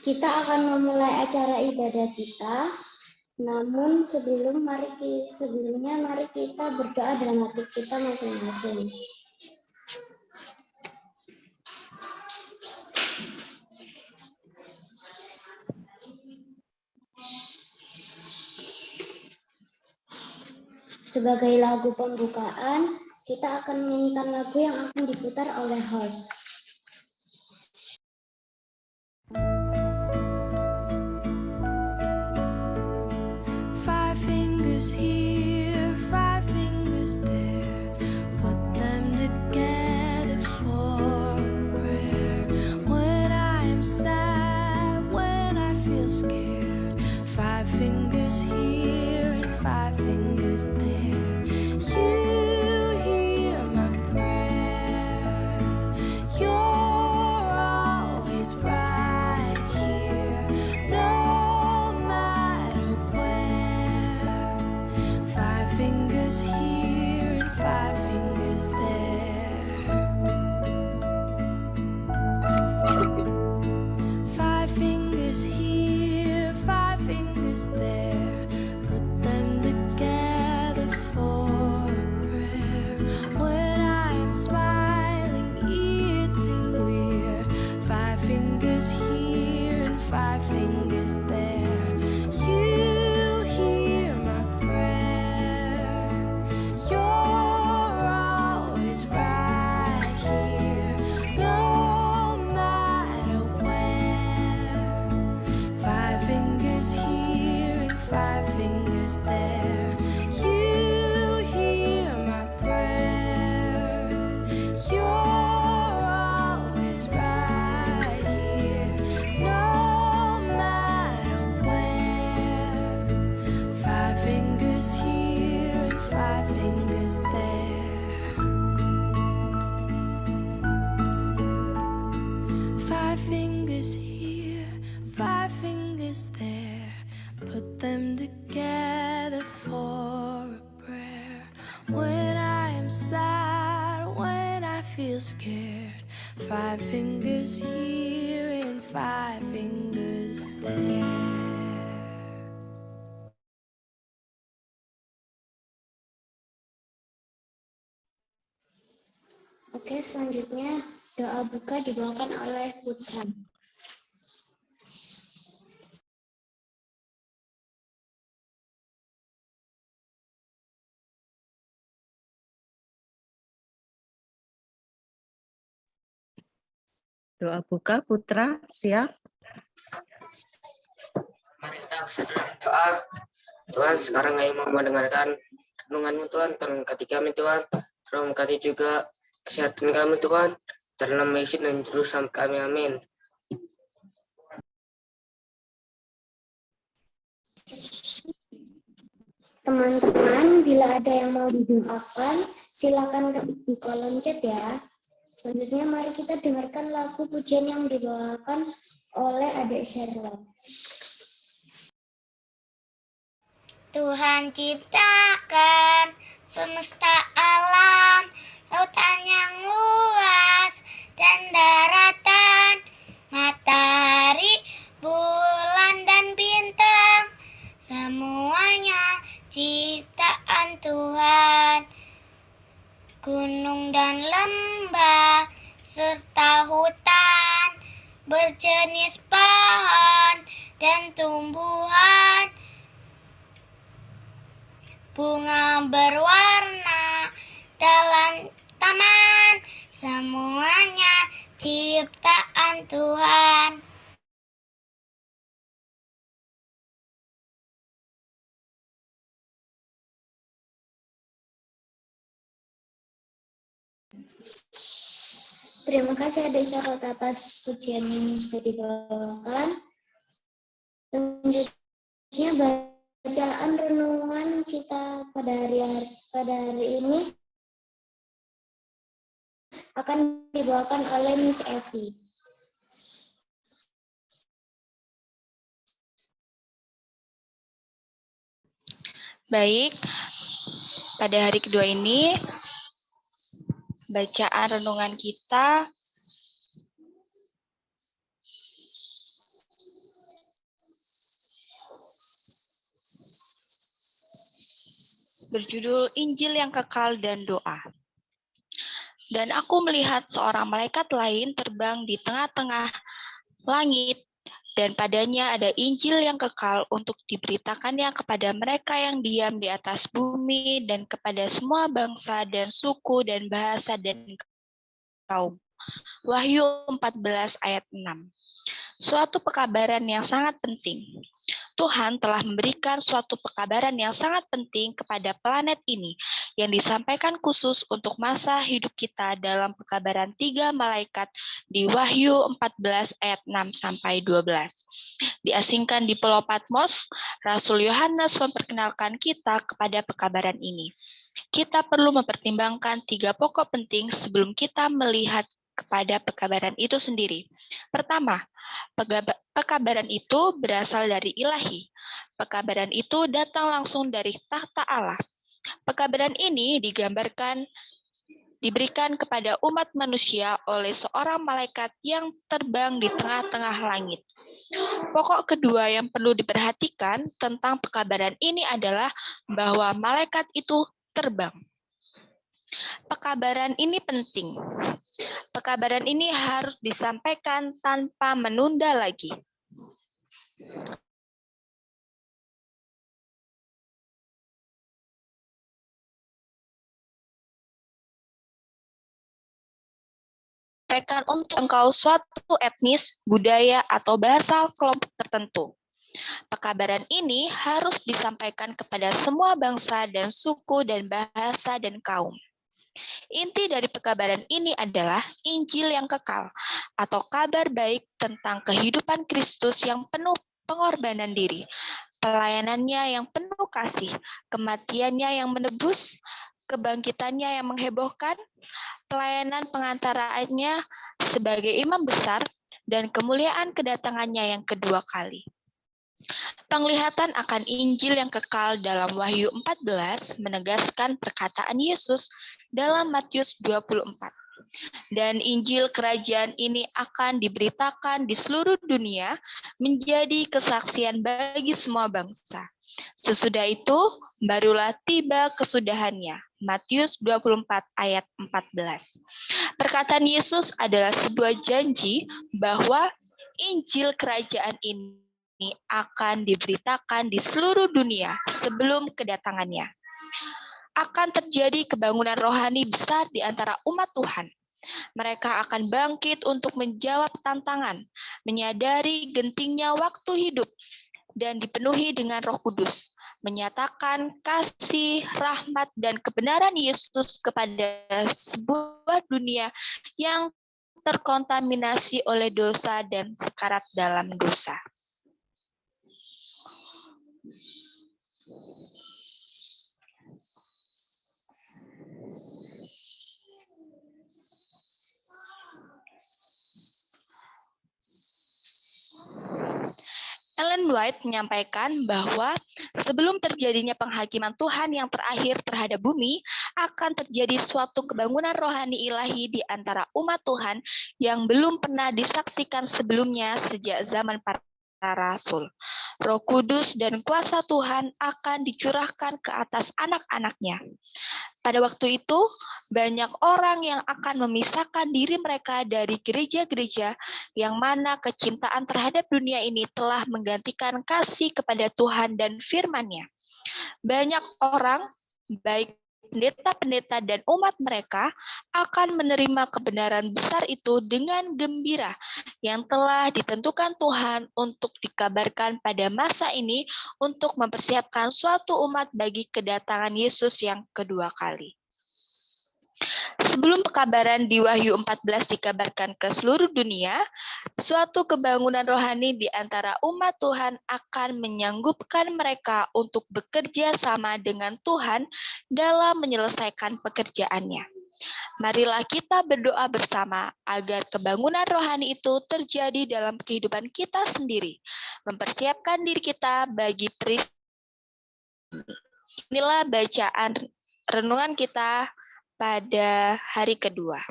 Kita akan memulai acara ibadah kita. Namun sebelumnya mari kita berdoa dalam hati kita masing-masing. Sebagai lagu pembukaan, kita akan menyanyikan lagu yang akan diputar oleh host. Five fingers here, five fingers there. Put them together for a prayer. When I am sad, when I feel scared. Five fingers here and five fingers there. You hear my prayer. You're always right here. No matter where. Five fingers here and five fingers there. Five fingers here, five fingers there. Put them together for a prayer. When I am smiling ear to ear. Five fingers here and five fingers there. You hear my prayer. You're always right here. No matter where. Five fingers here and five fingers there. You hear my prayer. You're always right here. No matter where. Five fingers here and five fingers there. Five fingers here, five fingers there. Put them together for a prayer. When I am sad, when I feel scared. Five fingers here and five fingers there. Oke, selanjutnya doa buka dibawakan oleh Putra. Doa buka, Putra, siap? Mari kita bersatu dalam doa. Tuhan, sekarang kami mau mendengarkan renungan-Mu Tuhan. Tolong berkati kami Tuhan. Tolong berkati juga kesehatan kami Tuhan. Dalam nama Yesus dan Juru Selamat kami, amin. Teman-teman, bila ada yang mau didoakan, silakan ketik di kolom chat ya. Selanjutnya mari kita dengarkan lagu pujian yang dibawakan oleh adik Sherlock. Tuhan ciptakan semesta alam, lautan yang luas dan daratan, matahari, bulan dan bintang, semuanya ciptaan Tuhan. Gunung dan lembah serta hutan, berjenis pohon dan tumbuhan, bunga berwarna dalam taman, semuanya ciptaan Tuhan. Terima kasih adik Sherlock atas pujian yang sudah dibawakan. Selanjutnya bacaan renungan kita pada hari ini akan dibawakan oleh Miss Evi. Baik, pada hari kedua ini bacaan renungan kita berjudul Injil yang Kekal dan Doa. Dan aku melihat seorang malaikat lain terbang di tengah-tengah langit, dan padanya ada Injil yang kekal untuk diberitakannya kepada mereka yang diam di atas bumi dan kepada semua bangsa dan suku dan bahasa dan kaum. Wahyu 14 ayat 6. Suatu pekabaran yang sangat penting. Tuhan telah memberikan suatu pekabaran yang sangat penting kepada planet ini yang disampaikan khusus untuk masa hidup kita dalam pekabaran 3 malaikat di Wahyu 14 ayat 6 sampai 12. Diasingkan di Pulau Patmos, Rasul Yohanes memperkenalkan kita kepada pekabaran ini. Kita perlu mempertimbangkan 3 pokok penting sebelum kita melihat kepada pekabaran itu sendiri. Pertama, pekabaran itu berasal dari ilahi. Pekabaran itu datang langsung dari tahta Allah. Pekabaran ini diberikan kepada umat manusia oleh seorang malaikat yang terbang di tengah-tengah langit. Pokok kedua yang perlu diperhatikan tentang pekabaran ini adalah bahwa malaikat itu terbang. Pekabaran ini penting. Pekabaran ini harus disampaikan tanpa menunda lagi. Sampaikan untuk engkau suatu etnis, budaya, atau bahasa kelompok tertentu. Pekabaran ini harus disampaikan kepada semua bangsa dan suku dan bahasa dan kaum. Inti dari pekabaran ini adalah Injil yang kekal atau kabar baik tentang kehidupan Kristus yang penuh pengorbanan diri, pelayanannya yang penuh kasih, kematiannya yang menebus, kebangkitannya yang menghebohkan, pelayanan pengantaraannya sebagai imam besar, dan kemuliaan kedatangannya yang kedua kali. Penglihatan akan Injil yang kekal dalam Wahyu 14 menegaskan perkataan Yesus dalam Matius 24. Dan Injil kerajaan ini akan diberitakan di seluruh dunia menjadi kesaksian bagi semua bangsa. Sesudah itu, barulah tiba kesudahannya. Matius 24 ayat 14. Perkataan Yesus adalah sebuah janji bahwa Injil kerajaan ini akan diberitakan di seluruh dunia sebelum kedatangannya. Akan terjadi kebangunan rohani besar di antara umat Tuhan. Mereka akan bangkit untuk menjawab tantangan, menyadari gentingnya waktu hidup, dan dipenuhi dengan Roh Kudus, menyatakan kasih, rahmat, dan kebenaran Yesus kepada sebuah dunia yang terkontaminasi oleh dosa dan sekarat dalam dosa. Ellen White menyampaikan bahwa sebelum terjadinya penghakiman Tuhan yang terakhir terhadap bumi, akan terjadi suatu kebangunan rohani ilahi di antara umat Tuhan yang belum pernah disaksikan sebelumnya sejak zaman para rasul. Roh Kudus dan kuasa Tuhan akan dicurahkan ke atas anak-anaknya. Pada waktu itu, banyak orang yang akan memisahkan diri mereka dari gereja-gereja yang mana kecintaan terhadap dunia ini telah menggantikan kasih kepada Tuhan dan firman-Nya. Banyak orang, baik pendeta-pendeta dan umat mereka, akan menerima kebenaran besar itu dengan gembira yang telah ditentukan Tuhan untuk dikabarkan pada masa ini untuk mempersiapkan suatu umat bagi kedatangan Yesus yang kedua kali. Sebelum pekabaran di Wahyu 14 dikabarkan ke seluruh dunia, suatu kebangunan rohani di antara umat Tuhan akan menyanggupkan mereka untuk bekerja sama dengan Tuhan dalam menyelesaikan pekerjaannya. Marilah kita berdoa bersama agar kebangunan rohani itu terjadi dalam kehidupan kita sendiri, mempersiapkan diri kita bagi peristiwa. Inilah bacaan renungan kita pada hari kedua.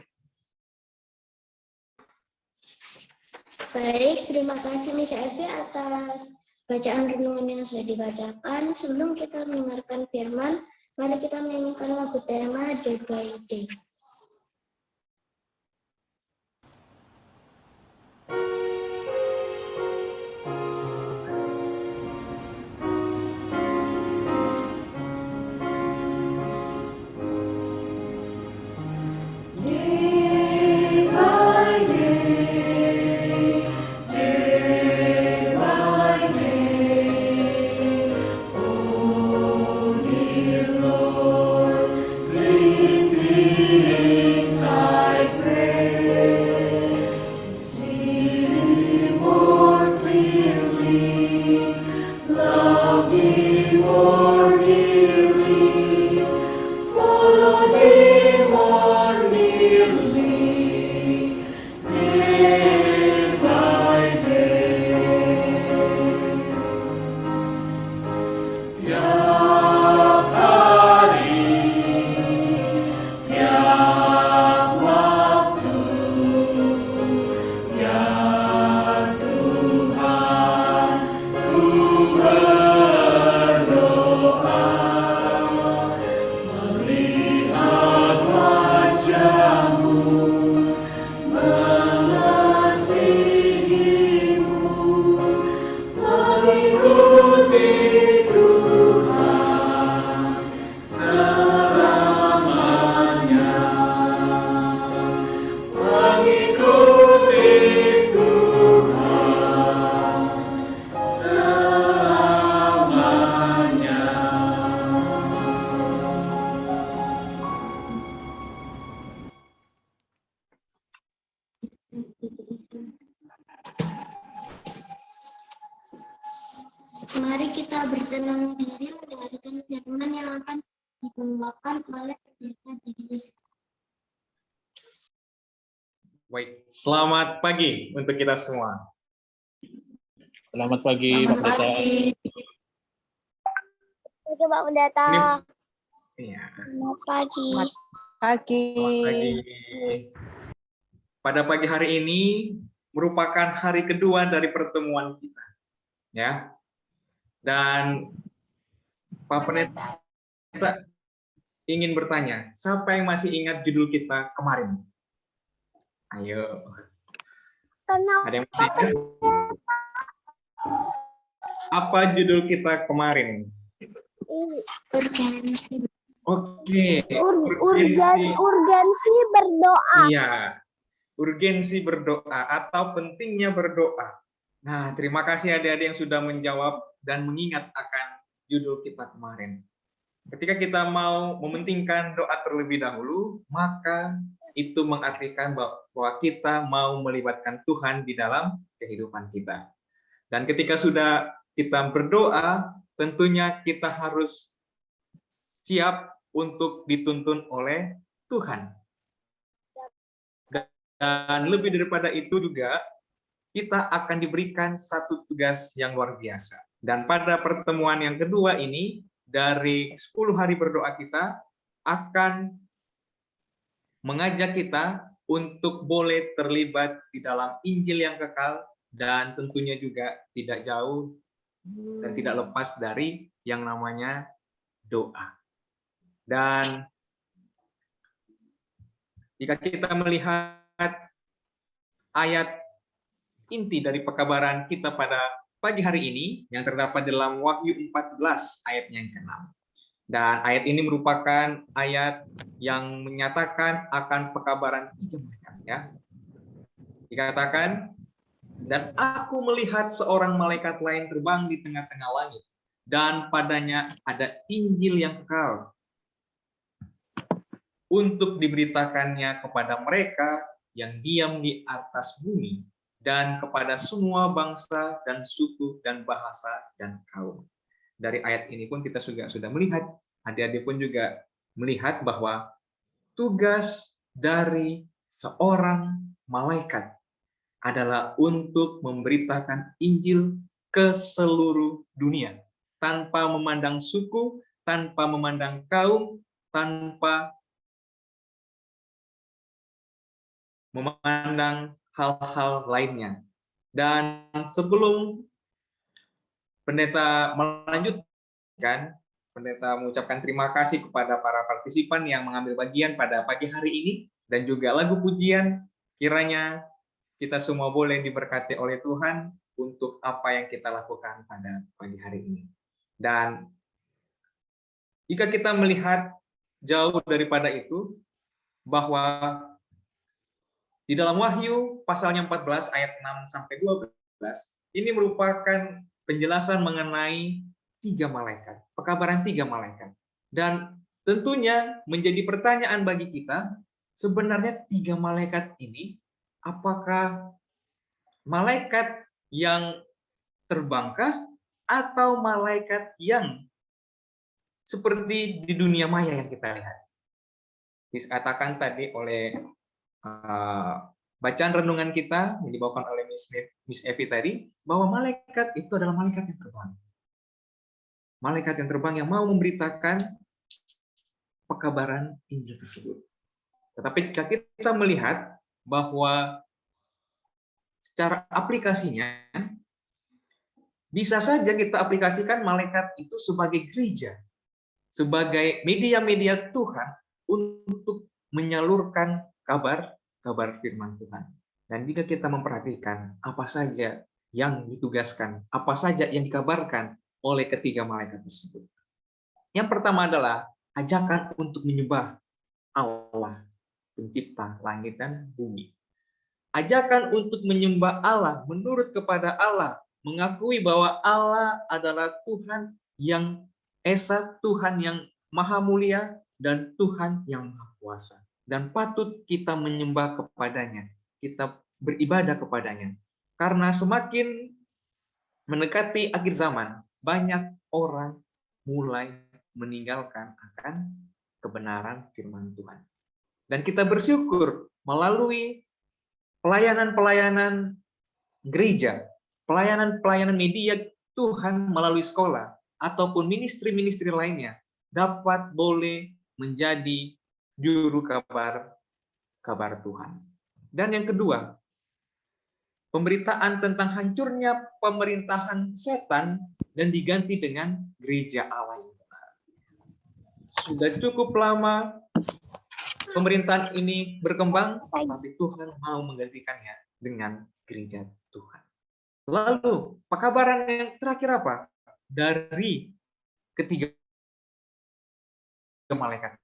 Baik, terima kasih Miss Evi atas bacaan renungan yang sudah dibacakan. Sebelum kita mendengarkan firman, Mari kita menyanyikan lagu tema Day by Day. Mari kita bertenang diri mendengarkan firman yang akan dibawakan oleh Pendeta Didis. Baik, selamat pagi untuk kita semua. Selamat pagi, Pak Pendeta. Oke, Pak Pendeta. Iya. Selamat pagi. Pagi. Selamat pagi. Pada pagi hari ini merupakan hari kedua dari pertemuan kita, ya. Dan Pak Pendeta ingin bertanya, siapa yang masih ingat judul kita kemarin? Ayo. Ada yang masih ingat? Apa judul kita kemarin? Urgensi. Oke. Urgensi berdoa. Iya. Urgensi berdoa atau pentingnya berdoa. Nah, terima kasih adik-adik yang sudah menjawab dan mengingat akan judul kita kemarin. Ketika kita mau mementingkan doa terlebih dahulu, maka itu mengartikan bahwa kita mau melibatkan Tuhan di dalam kehidupan kita. Dan ketika sudah kita berdoa, tentunya kita harus siap untuk dituntun oleh Tuhan. Dan lebih daripada itu juga, kita akan diberikan satu tugas yang luar biasa. Dan pada pertemuan yang kedua ini, dari 10 hari berdoa kita, akan mengajak kita untuk boleh terlibat di dalam Injil yang kekal, dan tentunya juga tidak jauh dan tidak lepas dari yang namanya doa. Dan jika kita melihat ayat inti dari pekabaran kita pada pagi hari ini yang terdapat dalam Wahyu 14 ayatnya yang ke-6. Dan ayat ini merupakan ayat yang menyatakan akan pekabaran 3 malaikat, ya. Dikatakan, dan aku melihat seorang malaikat lain terbang di tengah-tengah langit, dan padanya ada Injil yang kekal untuk diberitakannya kepada mereka yang diam di atas bumi, dan kepada semua bangsa dan suku dan bahasa dan kaum. Dari ayat ini pun kita juga sudah melihat, adik-adik pun juga melihat bahwa tugas dari seorang malaikat adalah untuk memberitakan Injil ke seluruh dunia, tanpa memandang suku, tanpa memandang kaum, tanpa memandang hal-hal lainnya. Dan sebelum pendeta melanjutkan, Pendeta mengucapkan terima kasih kepada para partisipan yang mengambil bagian pada pagi hari ini, dan juga lagu pujian. Kiranya kita semua boleh diberkati oleh Tuhan untuk apa yang kita lakukan pada pagi hari ini. Dan jika kita melihat jauh daripada itu, bahwa di dalam Wahyu pasalnya 14 ayat 6 sampai 12, ini merupakan penjelasan mengenai 3 malaikat, pekabaran 3 malaikat. Dan tentunya menjadi pertanyaan bagi kita, sebenarnya 3 malaikat ini, apakah malaikat yang terbangkah atau malaikat yang seperti di dunia maya yang kita lihat? Dikatakan tadi oleh bacaan renungan kita yang dibawakan oleh Miss Evi tadi, bahwa malaikat itu adalah malaikat yang terbang. Malaikat yang terbang yang mau memberitakan pekabaran Injil tersebut. Tetapi jika kita melihat bahwa secara aplikasinya, bisa saja kita aplikasikan malaikat itu sebagai gereja, sebagai media-media Tuhan untuk menyalurkan kabar firman Tuhan. Dan jika kita memperhatikan apa saja yang ditugaskan, apa saja yang dikabarkan oleh ketiga malaikat tersebut. Yang pertama adalah ajakan untuk menyembah Allah, pencipta langit dan bumi. Ajakan untuk menyembah Allah, menurut kepada Allah, mengakui bahwa Allah adalah Tuhan yang esa, Tuhan yang maha mulia, dan Tuhan yang maha kuasa. Dan patut kita menyembah kepadanya, kita beribadah kepadanya. Karena semakin mendekati akhir zaman, banyak orang mulai meninggalkan akan kebenaran firman Tuhan. Dan kita bersyukur melalui pelayanan-pelayanan gereja, pelayanan-pelayanan media Tuhan melalui sekolah, ataupun ministry-ministry lainnya, dapat boleh menjadi juru kabar Tuhan. Dan yang kedua, pemberitaan tentang hancurnya pemerintahan setan dan diganti dengan gereja Allah yang benar. Sudah cukup lama pemerintahan ini berkembang, tapi Tuhan mau menggantikannya dengan gereja Tuhan. Lalu, pekabaran yang terakhir apa? Dari ketiga malaikat.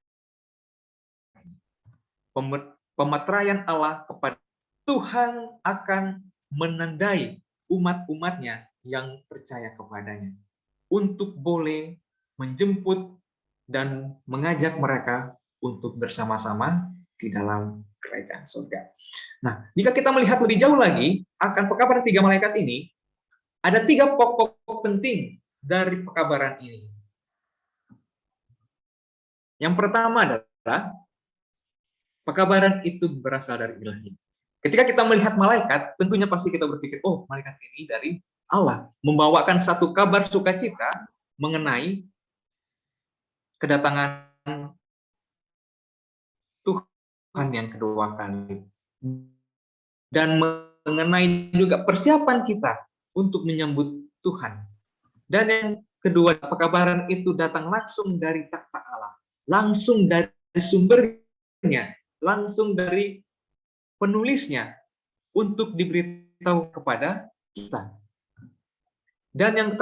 Pemeteraian Allah kepada Tuhan akan menandai umat-umatnya yang percaya kepadanya untuk boleh menjemput dan mengajak mereka untuk bersama-sama di dalam kerajaan surga. Nah, jika kita melihat lebih jauh lagi akan pekabaran 3 malaikat ini, ada 3 pokok penting dari pekabaran ini. Yang pertama adalah pekabaran itu berasal dari ilahi. Ketika kita melihat malaikat, tentunya pasti kita berpikir, oh, malaikat ini dari Allah, membawakan satu kabar sukacita mengenai kedatangan Tuhan yang kedua kali. Dan mengenai juga persiapan kita untuk menyambut Tuhan. Dan yang kedua, pekabaran itu datang langsung dari takhta Allah, langsung dari sumbernya, langsung dari penulisnya untuk diberitahu kepada kita. Dan yang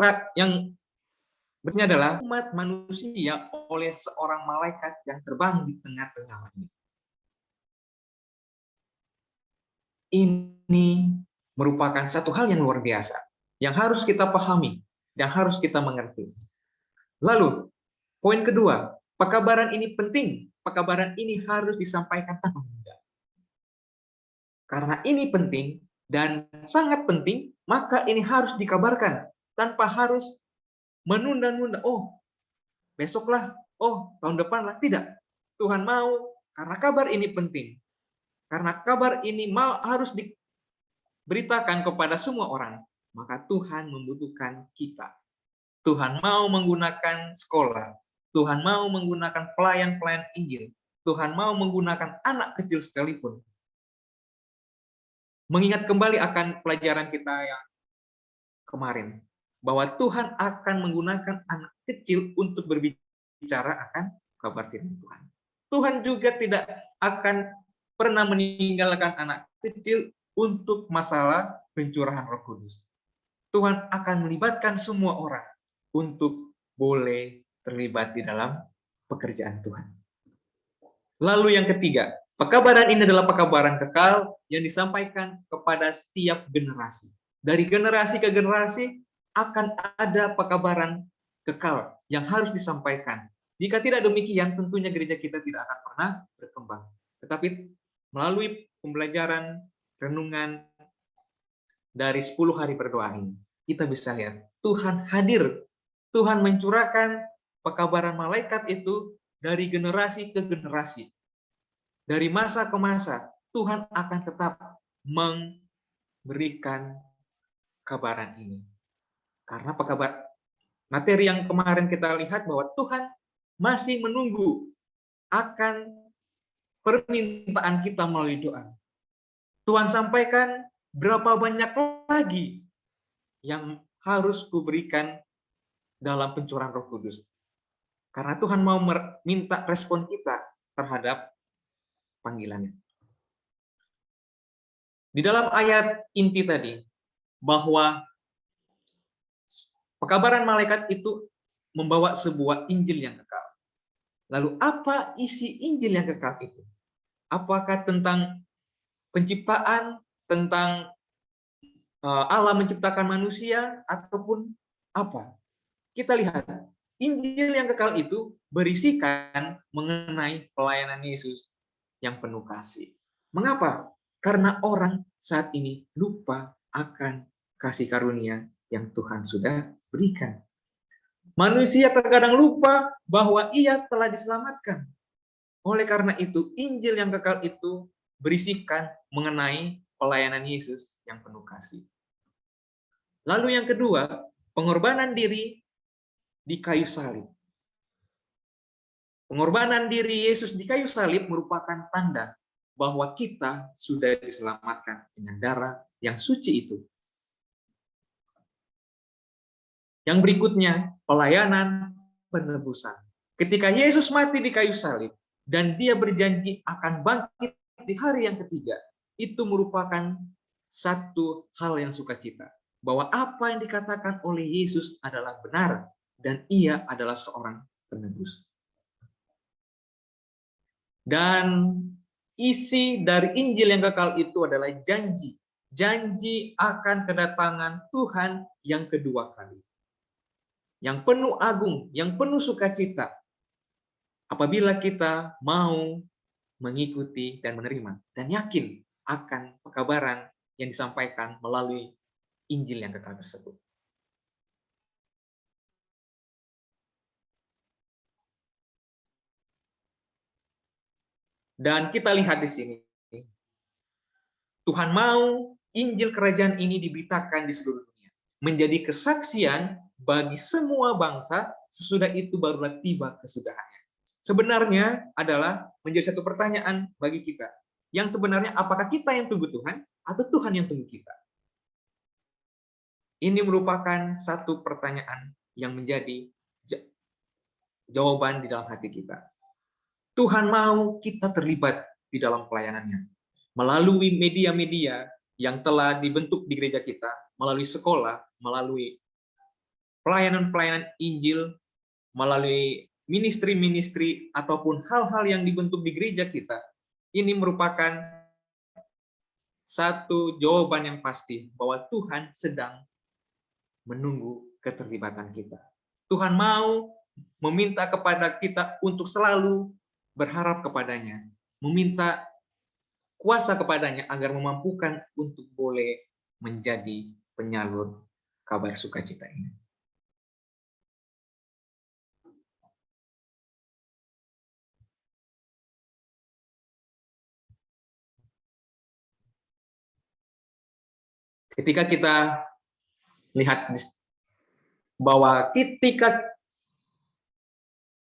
berikutnya adalah umat manusia oleh seorang malaikat yang terbang di tengah-tengah langit. Ini merupakan satu hal yang luar biasa, yang harus kita pahami, yang harus kita mengerti. Lalu, poin kedua, pekabaran ini penting. Pekabaran ini harus disampaikan tanpa menunda. Karena ini penting dan sangat penting, maka ini harus dikabarkan tanpa harus menunda-nunda. Oh, besoklah. Oh, tahun depan lah. Tidak. Tuhan mau, karena kabar ini penting. Karena kabar ini harus diberitakan kepada semua orang. Maka Tuhan membutuhkan kita. Tuhan mau menggunakan sekolah. Tuhan mau menggunakan pelayan-pelayan Injil. Tuhan mau menggunakan anak kecil sekalipun. Mengingat kembali akan pelajaran kita yang kemarin, bahwa Tuhan akan menggunakan anak kecil untuk berbicara berbicara akan kabar firman Tuhan. Tuhan juga tidak akan pernah meninggalkan anak kecil untuk masalah pencurahan Roh Kudus. Tuhan akan melibatkan semua orang untuk boleh terlibat di dalam pekerjaan Tuhan. Lalu yang ketiga, pekabaran ini adalah pekabaran kekal yang disampaikan kepada setiap generasi. Dari generasi ke generasi akan ada pekabaran kekal yang harus disampaikan. Jika tidak demikian, tentunya gereja kita tidak akan pernah berkembang. Tetapi melalui pembelajaran renungan dari 10 hari berdoa ini, kita bisa lihat Tuhan hadir. Tuhan mencurahkan pekabaran malaikat itu dari generasi ke generasi. Dari masa ke masa, Tuhan akan tetap memberikan kabaran ini. Karena materi yang kemarin kita lihat bahwa Tuhan masih menunggu akan permintaan kita melalui doa. Tuhan sampaikan berapa banyak lagi yang harus kuberikan dalam pencurahan Roh Kudus. Karena Tuhan mau minta respon kita terhadap panggilannya. Di dalam ayat inti tadi, bahwa pekabaran malaikat itu membawa sebuah Injil yang kekal. Lalu apa isi Injil yang kekal itu? Apakah tentang penciptaan, tentang Allah menciptakan manusia, ataupun apa? Kita lihat, Injil yang kekal itu berisikan mengenai pelayanan Yesus yang penuh kasih. Mengapa? Karena orang saat ini lupa akan kasih karunia yang Tuhan sudah berikan. Manusia terkadang lupa bahwa ia telah diselamatkan. Oleh karena itu, Injil yang kekal itu berisikan mengenai pelayanan Yesus yang penuh kasih. Lalu yang kedua, pengorbanan diri di kayu salib. Pengorbanan diri Yesus di kayu salib merupakan tanda bahwa kita sudah diselamatkan dengan darah yang suci itu. Yang berikutnya, pelayanan penebusan. Ketika Yesus mati di kayu salib dan dia berjanji akan bangkit di hari yang ketiga, itu merupakan satu hal yang sukacita. Bahwa apa yang dikatakan oleh Yesus adalah benar dan ia adalah seorang penebus. Dan isi dari Injil yang kekal itu adalah janji. Janji akan kedatangan Tuhan yang kedua kali. Yang penuh agung, yang penuh sukacita. Apabila kita mau mengikuti dan menerima dan yakin akan pekabaran yang disampaikan melalui Injil yang kekal tersebut. Dan kita lihat di sini, Tuhan mau Injil kerajaan ini diberitakan di seluruh dunia, menjadi kesaksian bagi semua bangsa, sesudah itu barulah tiba kesudahannya. Sebenarnya adalah menjadi satu pertanyaan bagi kita, yang sebenarnya apakah kita yang tunggu Tuhan atau Tuhan yang tunggu kita? Ini merupakan satu pertanyaan yang menjadi jawaban di dalam hati kita. Tuhan mau kita terlibat di dalam pelayanannya. Melalui media-media yang telah dibentuk di gereja kita, melalui sekolah, melalui pelayanan-pelayanan Injil, melalui ministry-ministry, ataupun hal-hal yang dibentuk di gereja kita, ini merupakan satu jawaban yang pasti bahwa Tuhan sedang menunggu keterlibatan kita. Tuhan mau meminta kepada kita untuk selalu berharap kepadanya, meminta kuasa kepadanya agar memampukan untuk boleh menjadi penyalur kabar sukacita ini. Ketika kita lihat bahwa ketika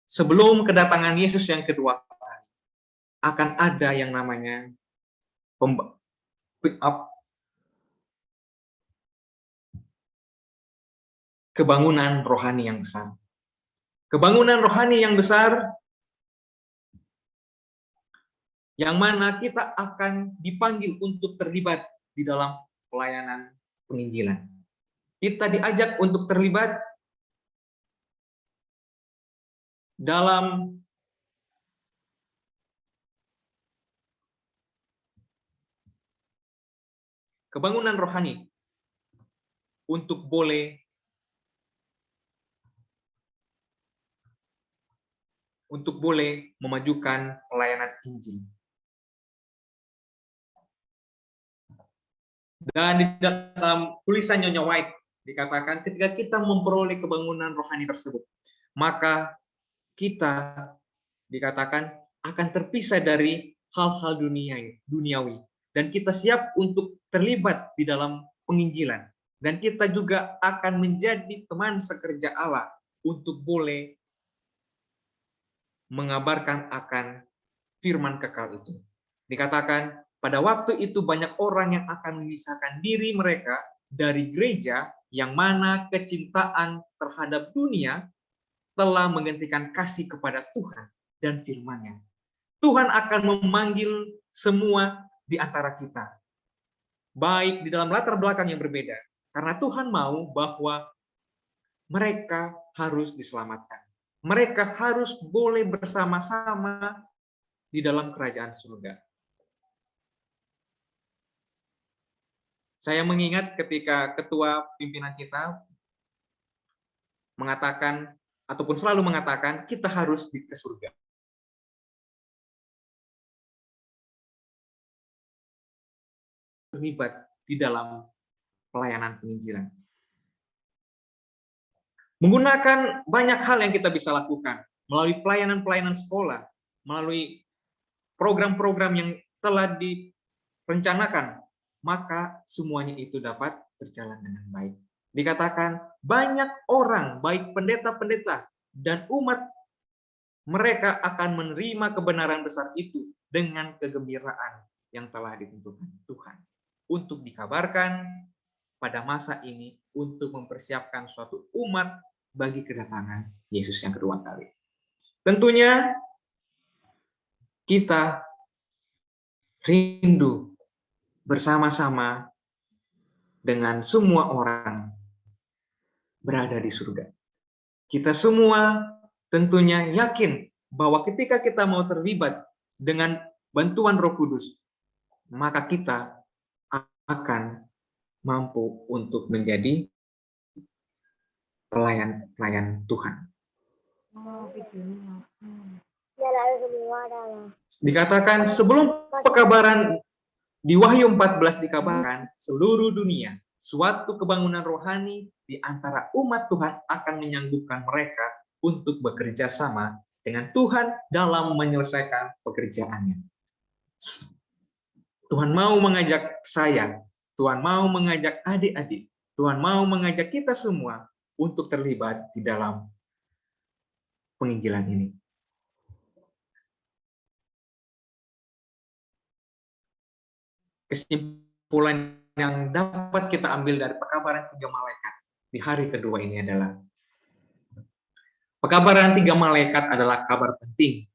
sebelum kedatangan Yesus yang kedua kali, akan ada yang namanya kebangunan rohani yang besar. Kebangunan rohani yang besar, yang mana kita akan dipanggil untuk terlibat di dalam pelayanan penginjilan. Kita diajak untuk terlibat dalam kebangunan rohani untuk boleh memajukan pelayanan Injil. Dan di dalam tulisan Nyonya White dikatakan ketika kita memperoleh kebangunan rohani tersebut, maka kita dikatakan akan terpisah dari hal-hal duniawi. Dan kita siap untuk terlibat di dalam penginjilan. Dan kita juga akan menjadi teman sekerja Allah untuk boleh mengabarkan akan firman kekal itu. Dikatakan pada waktu itu banyak orang yang akan memisahkan diri mereka dari gereja, yang mana kecintaan terhadap dunia telah menggantikan kasih kepada Tuhan dan firman-Nya. Tuhan akan memanggil semua di antara kita, baik di dalam latar belakang yang berbeda, karena Tuhan mau bahwa mereka harus diselamatkan. Mereka harus boleh bersama-sama di dalam kerajaan surga. Saya mengingat ketika ketua pimpinan kita mengatakan, ataupun selalu mengatakan, kita harus ke surga. Terlibat di dalam pelayanan penginjilan. Menggunakan banyak hal yang kita bisa lakukan melalui pelayanan-pelayanan sekolah, melalui program-program yang telah direncanakan, maka semuanya itu dapat berjalan dengan baik. Dikatakan banyak orang, baik pendeta-pendeta dan umat, mereka akan menerima kebenaran besar itu dengan kegembiraan yang telah ditentukan Tuhan untuk dikabarkan pada masa ini untuk mempersiapkan suatu umat bagi kedatangan Yesus yang kedua kali. Tentunya kita rindu bersama-sama dengan semua orang berada di surga. Kita semua tentunya yakin bahwa ketika kita mau terlibat dengan bantuan Roh Kudus, maka kita akan mampu untuk menjadi pelayan Tuhan. Dikatakan sebelum pekabaran di Wahyu 14 dikabarkan seluruh dunia suatu kebangunan rohani di antara umat Tuhan akan menyanggupkan mereka untuk bekerja sama dengan Tuhan dalam menyelesaikan pekerjaannya. Tuhan mau mengajak saya, Tuhan mau mengajak adik-adik, Tuhan mau mengajak kita semua untuk terlibat di dalam penginjilan ini. Kesimpulan yang dapat kita ambil dari pekabaran 3 malaikat di hari kedua ini adalah pekabaran 3 malaikat adalah kabar penting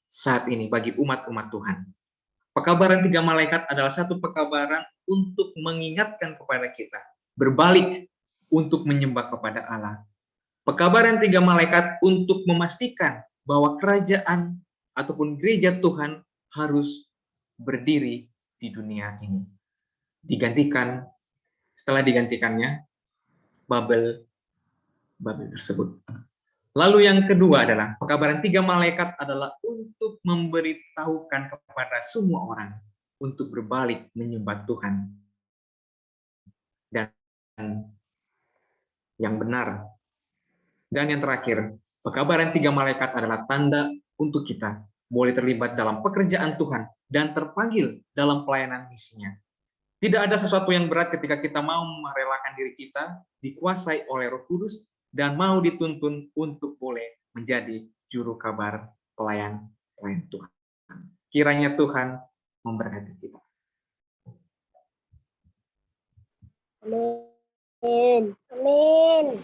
saat ini bagi umat-umat Tuhan. Pekabaran 3 malaikat adalah satu pekabaran untuk mengingatkan kepada kita berbalik untuk menyembah kepada Allah. Pekabaran 3 malaikat untuk memastikan bahwa kerajaan ataupun gereja Tuhan harus berdiri di dunia ini. Setelah digantikannya Babel tersebut. Lalu yang kedua adalah pekabaran 3 malaikat adalah untuk memberitahukan kepada semua orang untuk berbalik menyembah Tuhan dan yang benar. Dan yang terakhir, pekabaran 3 malaikat adalah tanda untuk kita boleh terlibat dalam pekerjaan Tuhan dan terpanggil dalam pelayanan misinya. Tidak ada sesuatu yang berat ketika kita mau merelakan diri kita dikuasai oleh Roh Kudus dan mau dituntun untuk boleh menjadi juru kabar pelayan Tuhan. Kiranya Tuhan memberkati kita. Amin. Amin.